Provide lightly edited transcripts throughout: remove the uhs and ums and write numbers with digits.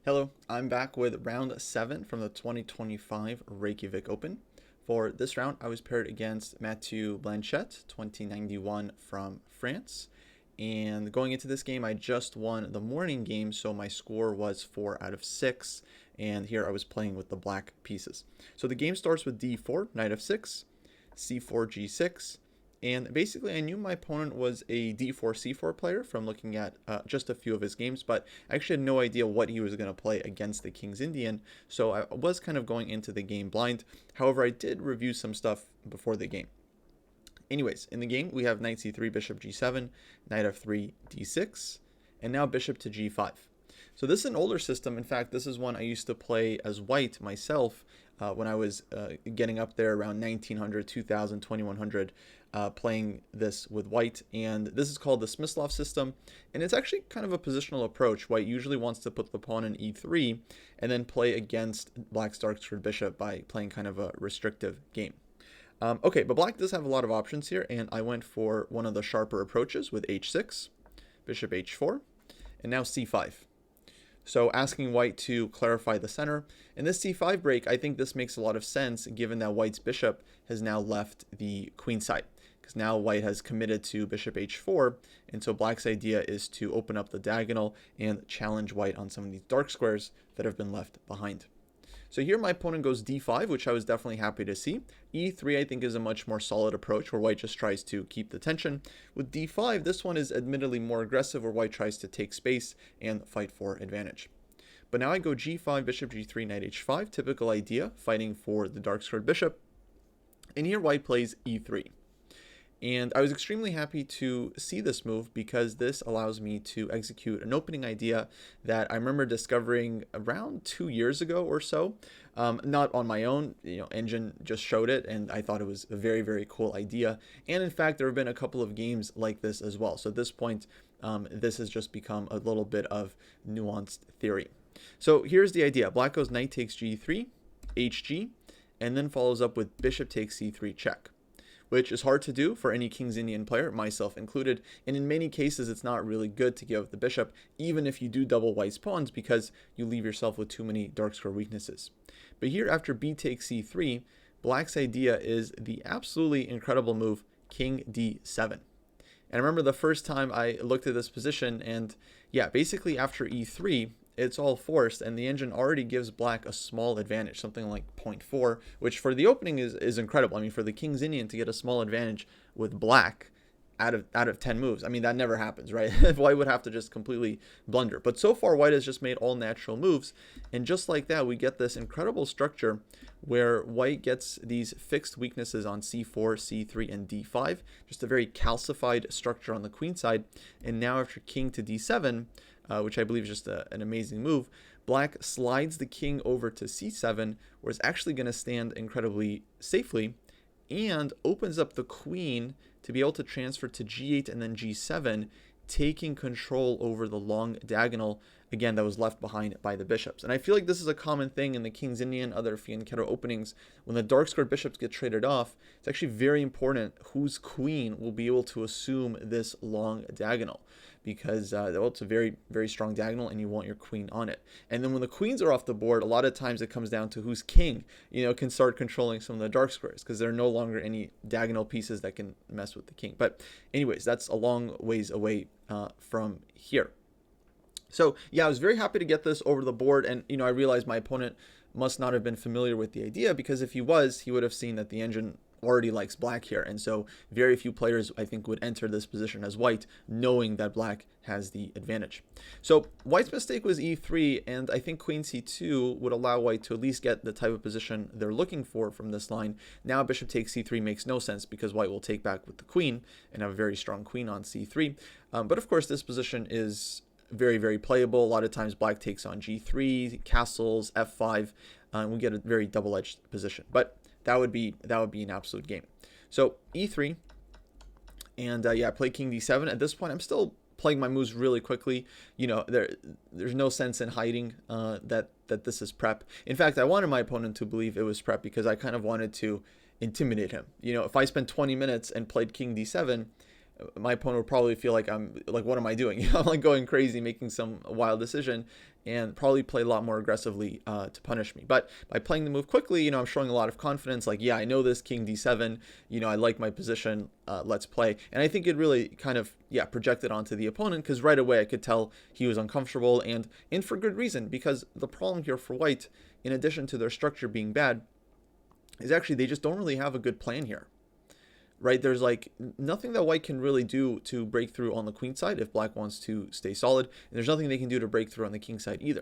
Hello, I'm back with round 7 from the 2025 Reykjavik Open. For this round, I was paired against Mathieu Blanchet, 2091 from France. And going into this game, I just won the morning game, so my score was 4 out of 6. And here I was playing with the black pieces. So the game starts with d4, knight f6, c4, g6. And basically, I knew my opponent was a d4, c4 player from looking at just a few of his games, but I actually had no idea what he was going to play against the King's Indian, so I was kind of going into the game blind. However, I did review some stuff before the game. Anyways, in the game, we have knight c3, bishop g7, knight f3, d6, and now bishop to g5. So this is an older system. In fact, this is one I used to play as white myself when I was getting up there around 1900, 2000, 2100, playing this with white. And this is called the Smyslov system. And it's actually kind of a positional approach. White usually wants to put the pawn in e3 and then play against black's dark-squared bishop by playing kind of a restrictive game. Okay, but black does have a lot of options here, and I went for one of the sharper approaches with h6, bishop h4, and now c5. So asking white to clarify the center. In this c5 break, I think this makes a lot of sense given that white's bishop has now left the queen side, because now white has committed to bishop h4, and so black's idea is to open up the diagonal and challenge white on some of these dark squares that have been left behind. So here my opponent goes d5, which I was definitely happy to see. e3 I think is a much more solid approach where white just tries to keep the tension. With d5, this one is admittedly more aggressive where white tries to take space and fight for advantage. But now I go g5, bishop g3, knight h5, typical idea, fighting for the dark squared bishop. And here white plays e3. And I was extremely happy to see this move because this allows me to execute an opening idea that I remember discovering around 2 years ago or so. Not on my own, Engine just showed it and I thought it was a very, very cool idea. And in fact, there have been a couple of games like this as well. So at this point, this has just become a little bit of nuanced theory. So here's the idea. Black goes knight takes g3, hg, and then follows up with bishop takes c3 check, which is hard to do for any King's Indian player, myself included. And in many cases, it's not really good to give up the bishop, even if you do double white's pawns, because you leave yourself with too many dark square weaknesses. But here, after b takes c3, black's idea is the absolutely incredible move, king d7. And I remember the first time I looked at this position, and yeah, basically after e3, it's all forced, and the engine already gives black a small advantage, something like 0.4, which for the opening is incredible. I mean, for the King's Indian to get a small advantage with black out of 10 moves, I mean, that never happens, right? White would have to just completely blunder. But so far, white has just made all natural moves, and just like that, we get this incredible structure where white gets these fixed weaknesses on c4, c3, and d5, just a very calcified structure on the queen side. And now after king to d7, which I believe is just an amazing move, black slides the king over to c7, where it's actually going to stand incredibly safely, and opens up the queen to be able to transfer to g8 and then g7, taking control over the long diagonal, again, that was left behind by the bishops. And I feel like this is a common thing in the King's Indian, other fianchetto openings. When the dark squared bishops get traded off, it's actually very important whose queen will be able to assume this long diagonal, because well, it's a very, very strong diagonal and you want your queen on it. And then when the queens are off the board, a lot of times it comes down to whose king, can start controlling some of the dark squares, because there are no longer any diagonal pieces that can mess with the king. But anyways, that's a long ways away from here. So yeah, I was very happy to get this over the board, and I realized my opponent must not have been familiar with the idea, because if he was, he would have seen that the engine already likes black here, and so very few players, I think, would enter this position as white, knowing that black has the advantage. So white's mistake was e3, and I think queen c2 would allow white to at least get the type of position they're looking for from this line. Now bishop takes c3 makes no sense, because white will take back with the queen and have a very strong queen on c3. But of course, this position is very, very playable. A lot of times black takes on g3, castles, f5, and we get a very double-edged position. But that would be an absolute game. So e3, and yeah, play king d7. At this point, I'm still playing my moves really quickly. There's no sense in hiding that this is prep. In fact, I wanted my opponent to believe it was prep, because I kind of wanted to intimidate him. If I spent 20 minutes and played king d7, my opponent would probably feel like I'm like, what am I doing? I'm like going crazy, making some wild decision, and probably play a lot more aggressively to punish me. But by playing the move quickly, I'm showing a lot of confidence. Like, yeah, I know this king d7. I like my position. Let's play. And I think it really kind of projected onto the opponent, because right away I could tell he was uncomfortable, and for good reason, because the problem here for white, in addition to their structure being bad, is actually they just don't really have a good plan here. Right, there's like nothing that white can really do to break through on the queen side if black wants to stay solid, and there's nothing they can do to break through on the king side either.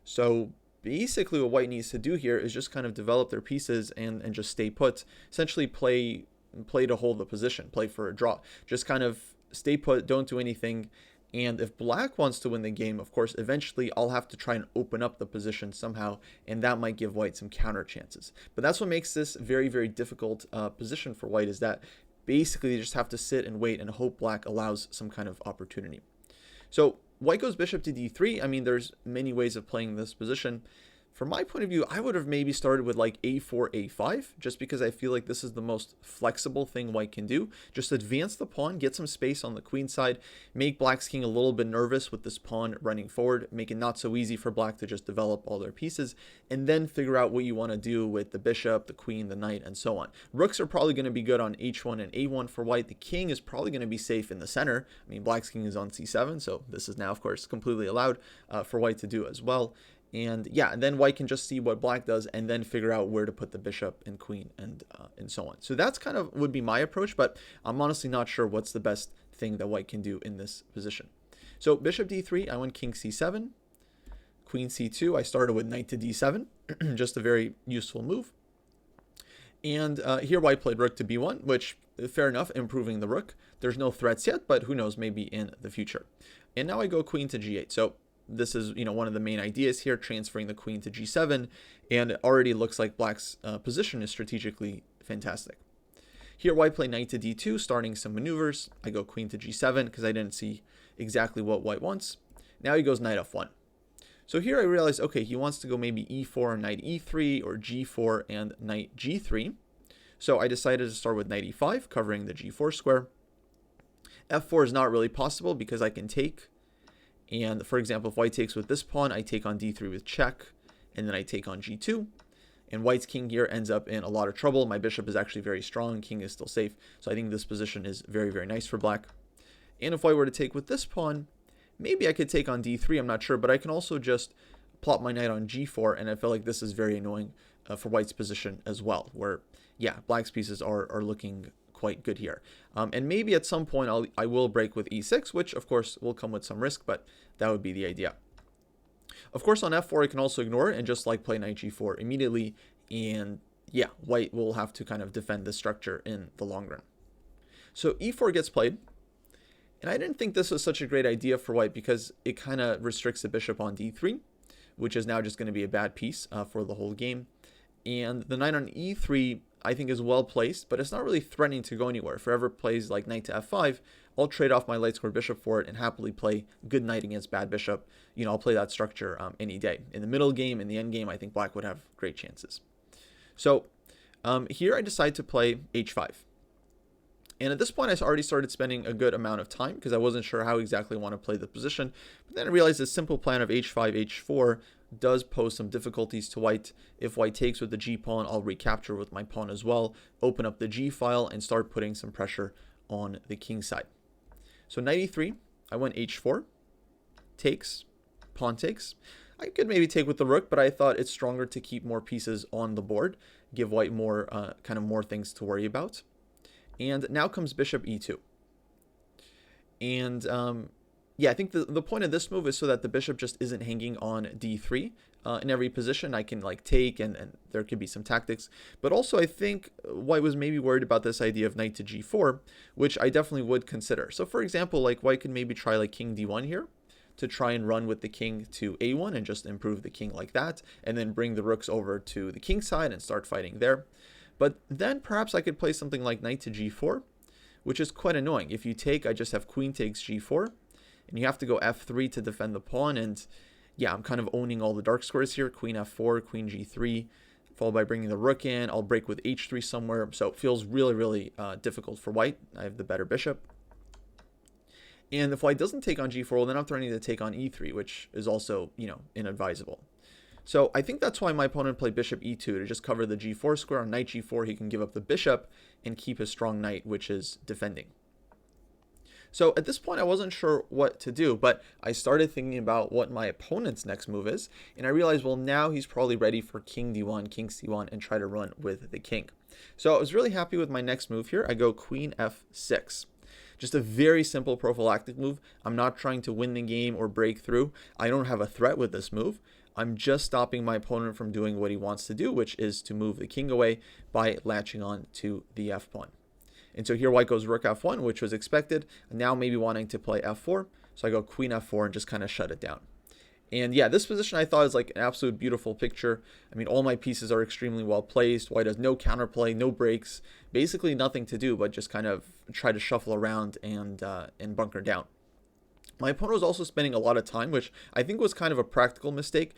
So basically what white needs to do here is just kind of develop their pieces and just stay put, essentially play to hold the position, play for a draw, just kind of stay put, don't do anything. And if black wants to win the game, of course, eventually I'll have to try and open up the position somehow, and that might give white some counter chances. But that's what makes this very, very difficult position for white, is that basically you just have to sit and wait and hope black allows some kind of opportunity. So white goes bishop to d3. I mean, there's many ways of playing this position. From my point of view, I would have maybe started with like a4, a5, just because I feel like this is the most flexible thing white can do. Just advance the pawn, get some space on the queen side, make black's king a little bit nervous with this pawn running forward, make it not so easy for black to just develop all their pieces, and then figure out what you want to do with the bishop, the queen, the knight, and so on. Rooks are probably going to be good on h1 and a1 for white. The king is probably going to be safe in the center. I mean, black's king is on c7, so this is now, of course, completely allowed for white to do as well. And then white can just see what black does and then figure out where to put the bishop and queen and so on. So that's kind of would be my approach, but I'm honestly not sure what's the best thing that white can do in this position. So bishop d3, I went king c7, queen c2. I started with knight to d7, just a very useful move. And here white played rook to b1, which, fair enough, improving the rook. There's no threats yet, but who knows, maybe in the future. And now I go queen to g8. So this is, one of the main ideas here, transferring the queen to g7, and it already looks like black's position is strategically fantastic. Here, white played knight to d2, starting some maneuvers. I go queen to g7 because I didn't see exactly what white wants. Now he goes knight f1. So here I realized, okay, he wants to go maybe e4 and knight e3, or g4 and knight g3. So I decided to start with knight e5, covering the g4 square. f4 is not really possible because I can take. And for example, if white takes with this pawn, I take on d3 with check, and then I take on g2. And white's king here ends up in a lot of trouble. My bishop is actually very strong, king is still safe. So I think this position is very, very nice for black. And if white were to take with this pawn, maybe I could take on d3, I'm not sure, but I can also just plot my knight on g4, and I feel like this is very annoying for white's position as well, where, black's pieces are looking quite good here. And maybe at some point I will break with e6, which of course will come with some risk, but that would be the idea. Of course, on f4, I can also ignore it and just play knight g4 immediately, and white will have to kind of defend the structure in the long run. So e4 gets played, and I didn't think this was such a great idea for white because it kind of restricts the bishop on d3, which is now just going to be a bad piece for the whole game. And the knight on e3 I think is well placed, but it's not really threatening to go anywhere. If it ever plays like knight to f5, I'll trade off my light square bishop for it and happily play good knight against bad bishop. I'll play that structure any day. In the middle game, in the end game, I think black would have great chances. So here I decide to play h5. And at this point, I already started spending a good amount of time because I wasn't sure how exactly I want to play the position. But then I realized this simple plan of h5, h4 does pose some difficulties to white. If white takes with the g pawn, I'll recapture with my pawn as well, open up the g file, and start putting some pressure on the king side. So knight e3, I went h4, takes, pawn takes. I could maybe take with the rook, but I thought it's stronger to keep more pieces on the board, give white more more things to worry about. And now comes bishop e2. And I think the point of this move is so that the bishop just isn't hanging on d3 in every position. I can take, and there could be some tactics. But also I think white was maybe worried about this idea of knight to g4, which I definitely would consider. So for example, white could maybe try king d1 here to try and run with the king to a1 and just improve the king like that, and then bring the rooks over to the king side and start fighting there. But then perhaps I could play something like knight to g4, which is quite annoying. If you take, I just have queen takes g4, and you have to go f3 to defend the pawn. And I'm kind of owning all the dark squares here. Queen f4, queen g3, followed by bringing the rook in. I'll break with h3 somewhere. So it feels really, really difficult for white. I have the better bishop. And if white doesn't take on g4, well, then I'm threatening to take on e3, which is also, inadvisable. So I think that's why my opponent played bishop e2 to just cover the g4 square. On knight g4, he can give up the bishop and keep his strong knight, which is defending. So at this point, I wasn't sure what to do, but I started thinking about what my opponent's next move is, and I realized, well, now he's probably ready for king d1, king c1, and try to run with the king. So I was really happy with my next move here. I go queen f6. Just a very simple prophylactic move. I'm not trying to win the game or break through. I don't have a threat with this move. I'm just stopping my opponent from doing what he wants to do, which is to move the king away by latching on to the f pawn. And so here white goes rook f1, which was expected. Now maybe wanting to play f4. So I go queen f4 and just kind of shut it down. And yeah, this position I thought is like an absolute beautiful picture. I mean, all my pieces are extremely well placed. White has no counterplay, no breaks, basically nothing to do but just kind of try to shuffle around and bunker down. My opponent was also spending a lot of time, which I think was kind of a practical mistake.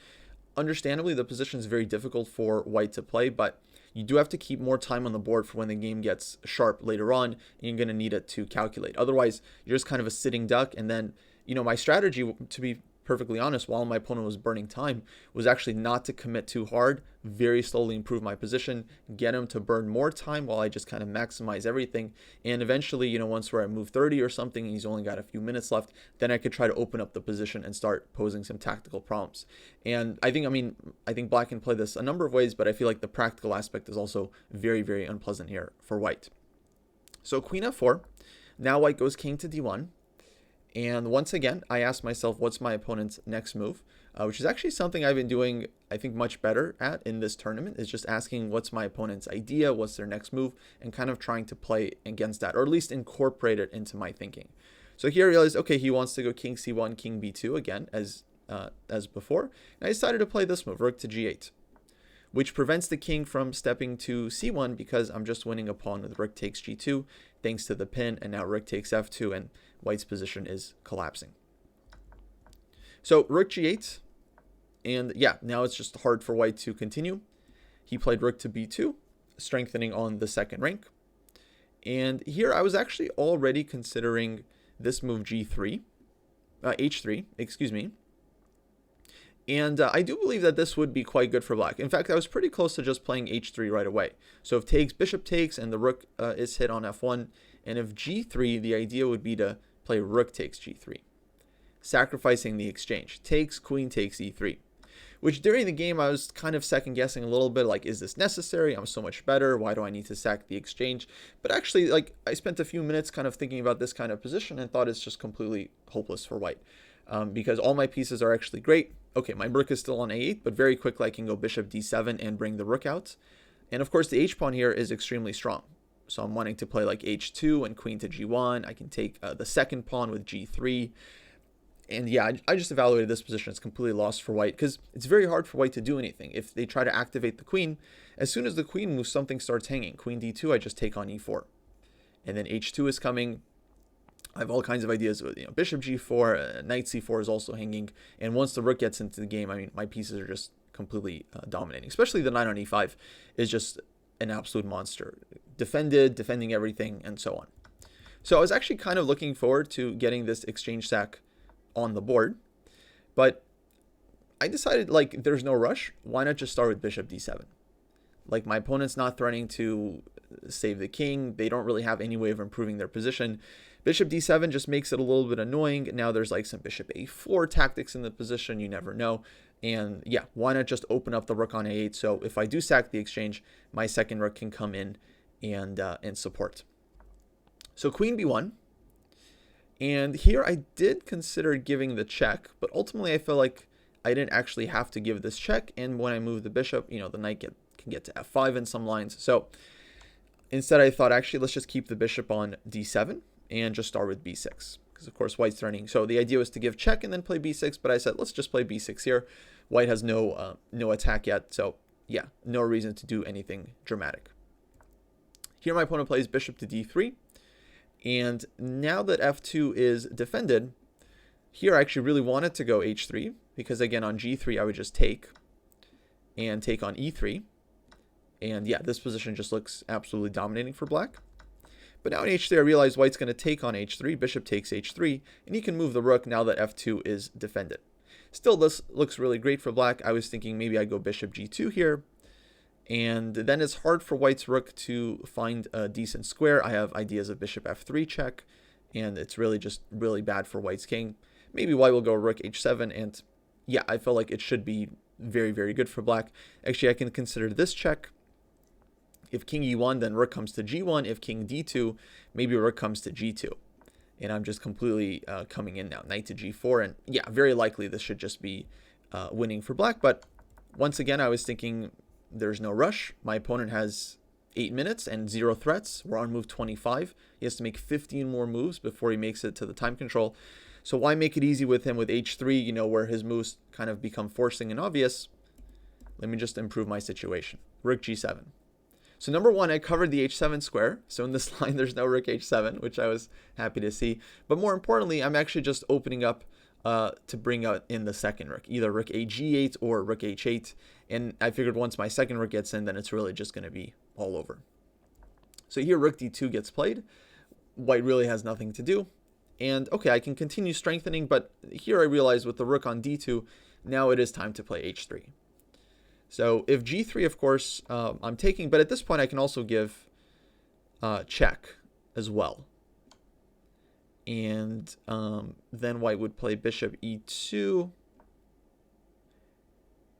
Understandably, the position is very difficult for white to play, but you do have to keep more time on the board for when the game gets sharp later on, and you're going to need it to calculate. Otherwise, you're just kind of a sitting duck. And then, my strategy, to be perfectly honest, while my opponent was burning time, was actually not to commit too hard, very slowly improve my position, get him to burn more time while I just kind of maximize everything. And eventually, once we're at move 30 or something, and he's only got a few minutes left, then I could try to open up the position and start posing some tactical problems. And I think black can play this a number of ways, but I feel like the practical aspect is also very, very unpleasant here for white. So queen f4. Now white goes king to d1. And once again, I asked myself, what's my opponent's next move? Which is actually something I've been doing, I think, much better at in this tournament, is just asking what's my opponent's idea, what's their next move, and kind of trying to play against that, or at least incorporate it into my thinking. So here I realized, okay, he wants to go king c1, king b2 again, as before. And I decided to play this move, rook to g8, which prevents the king from stepping to c1 because I'm just winning a pawn with rook takes g2, thanks to the pin, and now rook takes f2, and white's position is collapsing. So rook g8, and yeah, now it's just hard for white to continue. He played rook to b2, strengthening on the second rank. And here I was actually already considering this move h3, excuse me. And I do believe that this would be quite good for black. In fact, I was pretty close to just playing h3 right away. So if bishop takes, and the rook is hit on f1, and if g3, the idea would be to play rook takes g3, sacrificing the exchange. Takes, queen takes e3, which during the game I was kind of second guessing a little bit, like, is this necessary? I'm so much better. Why do I need to sack the exchange? But actually, like, I spent a few minutes kind of thinking about this kind of position and thought it's just completely hopeless for white, because all my pieces are actually great. Okay, my rook is still on a8, but very quickly I can go bishop d7 and bring the rook out. And of course the h-pawn here is extremely strong. So I'm wanting to play like h2 and queen to g1. I can take the second pawn with g3. And yeah, I just evaluated this position as completely lost for white, because it's very hard for white to do anything. If they try to activate the queen, as soon as the queen moves, something starts hanging. Queen d2, I just take on e4. And then h2 is coming. I have all kinds of ideas with, bishop g4, knight c4 is also hanging. And once the rook gets into the game, I mean, my pieces are just completely dominating. Especially the knight on e5 is just an absolute monster. Defending everything, and so on. So I was actually kind of looking forward to getting this exchange sack on the board. But I decided, like, there's no rush. Why not just start with bishop d7? Like, my opponent's not threatening to save the king. They don't really have any way of improving their position. Bishop d7 just makes it a little bit annoying. Now there's like some bishop a4 tactics in the position. You never know. And yeah, why not just open up the rook on a8? So if I do sack the exchange, my second rook can come in and support. So queen b1. And here I did consider giving the check, but ultimately I feel like I didn't actually have to give this check. And when I move the bishop, the knight can get to f5 in some lines. So instead I thought, actually, let's just keep the bishop on d7 and just start with b6, because of course white's threatening. So the idea was to give check and then play b6, but I said, let's just play b6 here. White has no attack yet, so yeah, no reason to do anything dramatic. Here my opponent plays bishop to d3, and now that f2 is defended, here I actually really wanted to go h3, because again on g3 I would just take and take on e3, and yeah, this position just looks absolutely dominating for black. But now in h3, I realize white's going to take on h3, bishop takes h3, and he can move the rook now that f2 is defended. Still, this looks really great for black. I was thinking maybe I go bishop g2 here, and then it's hard for white's rook to find a decent square. I have ideas of bishop f3 check, and it's really just really bad for white's king. Maybe white will go rook h7, and yeah, I feel like it should be very, very good for black. Actually, I can consider this check. If king e1, then rook comes to g1. If king d2, maybe rook comes to g2. And I'm just completely coming in now. Knight to g4. And yeah, very likely this should just be winning for black. But once again, I was thinking there's no rush. My opponent has 8 minutes and 0 threats. We're on move 25. He has to make 15 more moves before he makes it to the time control. So why make it easy with him with h3, you know, where his moves kind of become forcing and obvious? Let me just improve my situation. Rook g7. So number one, I covered the h7 square. So in this line, there's no rook h7, which I was happy to see. But more importantly, I'm actually just opening up to bring out in the second rook, either rook a g8 or rook h8. And I figured once my second rook gets in, then it's really just going to be all over. So here, rook d2 gets played. White really has nothing to do. And okay, I can continue strengthening, but here I realize with the rook on d2, now it is time to play h3. So if g3, of course, I'm taking, but at this point I can also give check as well. And then white would play bishop e2.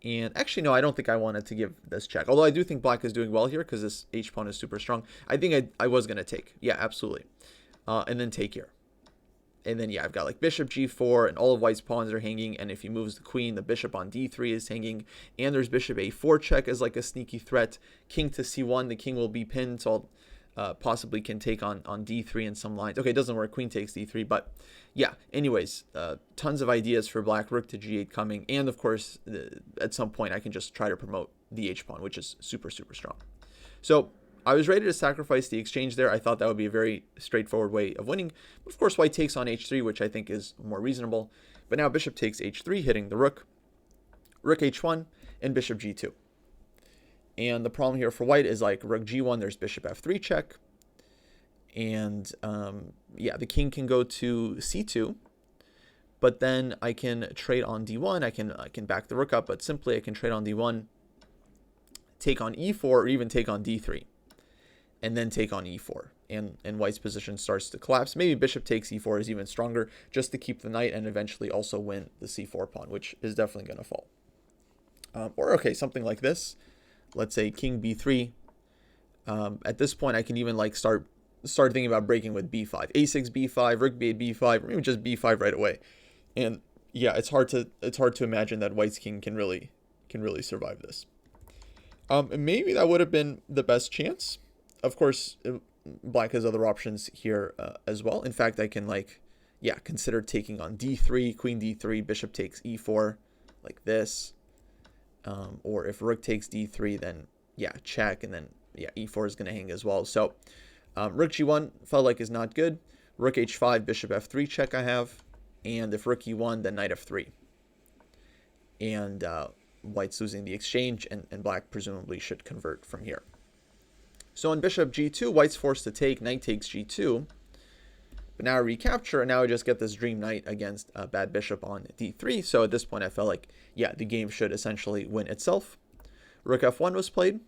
And actually, no, I don't think I wanted to give this check. Although I do think black is doing well here because this h-pawn is super strong. I think I was going to take. Yeah, absolutely. And then take here. And then, yeah, I've got like bishop g4 and all of white's pawns are hanging. And if he moves the queen, the bishop on d3 is hanging. And there's bishop a4 check as like a sneaky threat. King to c1, the king will be pinned. So I'll possibly can take on d3 in some lines. Okay, it doesn't work. Queen takes d3. But yeah, anyways, tons of ideas for black. Rook to g8 coming. And of course, at some point, I can just try to promote the h-pawn, which is super, super strong. So I was ready to sacrifice the exchange there. I thought that would be a very straightforward way of winning. But of course, white takes on h3, which I think is more reasonable. But now bishop takes h3, hitting the rook. Rook h1, and bishop g2. And the problem here for white is like rook g1, there's bishop f3 check. And yeah, the king can go to c2. But then I can trade on d1. I can back the rook up, but simply I can trade on d1, take on e4, or even take on d3. And then take on e4, and white's position starts to collapse. Maybe bishop takes e4 is even stronger, just to keep the knight and eventually also win the c4 pawn, which is definitely going to fall. Or, okay, something like this. Let's say king b3. At this point, I can even like start thinking about breaking with b5. a6, b5, rook b8, b5, or maybe just b5 right away. And yeah, it's hard to imagine that white's king can really survive this. Maybe that would have been the best chance. Of course, black has other options here as well. In fact, I can consider taking on d3, queen d3, bishop takes e4, like this. Or if rook takes d3, then yeah, check, and then yeah, e4 is going to hang as well. So rook g1 felt like is not good. Rook h5, bishop f3 check I have. And if rook e1, then knight f3. And white's losing the exchange, and black presumably should convert from here. So on bishop g2, white's forced to take, knight takes g2. But now I recapture, and now I just get this dream knight against a bad bishop on d3. So at this point, I felt like, yeah, the game should essentially win itself. Rook f1 was played.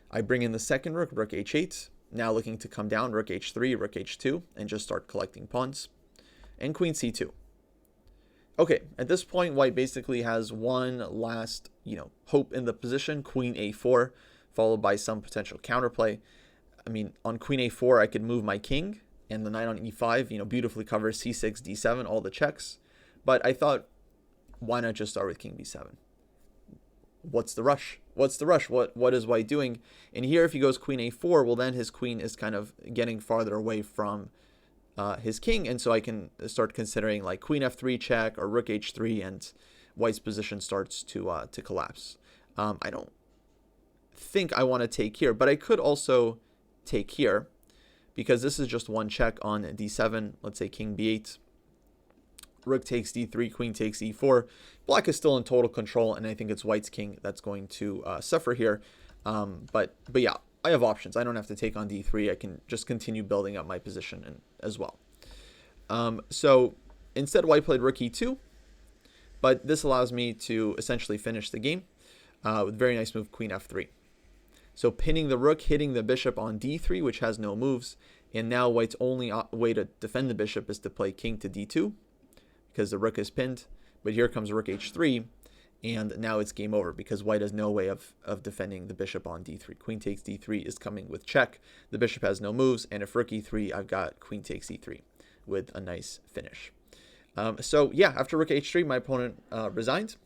I bring in the second rook, rook h8. Now looking to come down, rook h3, rook h2, and just start collecting pawns. And queen c2. Okay, at this point, white basically has one last, hope in the position, queen a4. Followed by some potential counterplay. I mean, on queen a4, I could move my king, and the knight on e5, beautifully covers c6, d7, all the checks. But I thought, why not just start with king b7? What's the rush? What's the rush? What is white doing? And here, if he goes queen a4, well, then his queen is kind of getting farther away from his king, and so I can start considering like queen f3 check or rook h3, and white's position starts to collapse. I don't think I want to take here, but I could also take here because this is just one check on d7. Let's say king b8, rook takes d3, queen takes e4. Black is still in total control, and I think it's white's king that's going to suffer here. But yeah, I have options. I don't have to take on d3. I can just continue building up my position as well. So instead, white played rook e2, but this allows me to essentially finish the game with very nice move, queen f3. So pinning the rook, hitting the bishop on d3, which has no moves, and now white's only way to defend the bishop is to play king to d2, because the rook is pinned. But here comes rook h3, and now it's game over because white has no way of defending the bishop on d3. Queen takes d3 is coming with check. The bishop has no moves, and if rook e3, I've got queen takes e3 with a nice finish. So yeah, after rook h3, my opponent resigned.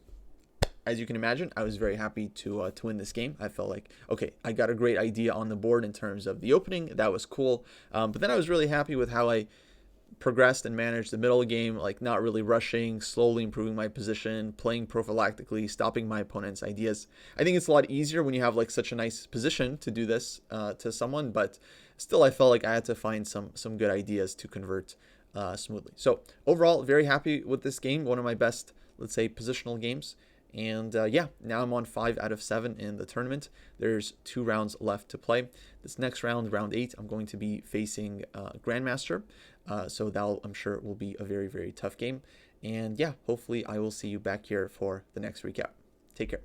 As you can imagine, I was very happy to win this game. I felt like, okay, I got a great idea on the board in terms of the opening. That was cool. But then I was really happy with how I progressed and managed the middle of the game, like not really rushing, slowly improving my position, playing prophylactically, stopping my opponent's ideas. I think it's a lot easier when you have like such a nice position to do this to someone, but still I felt like I had to find some good ideas to convert smoothly. So overall, very happy with this game. One of my best, let's say, positional games. And yeah, now I'm on 5 out of 7 in the tournament. There's 2 rounds left to play. This next round, round 8, I'm going to be facing Grandmaster. So that, I'm sure, will be a very, very tough game. And yeah, hopefully I will see you back here for the next recap. Take care.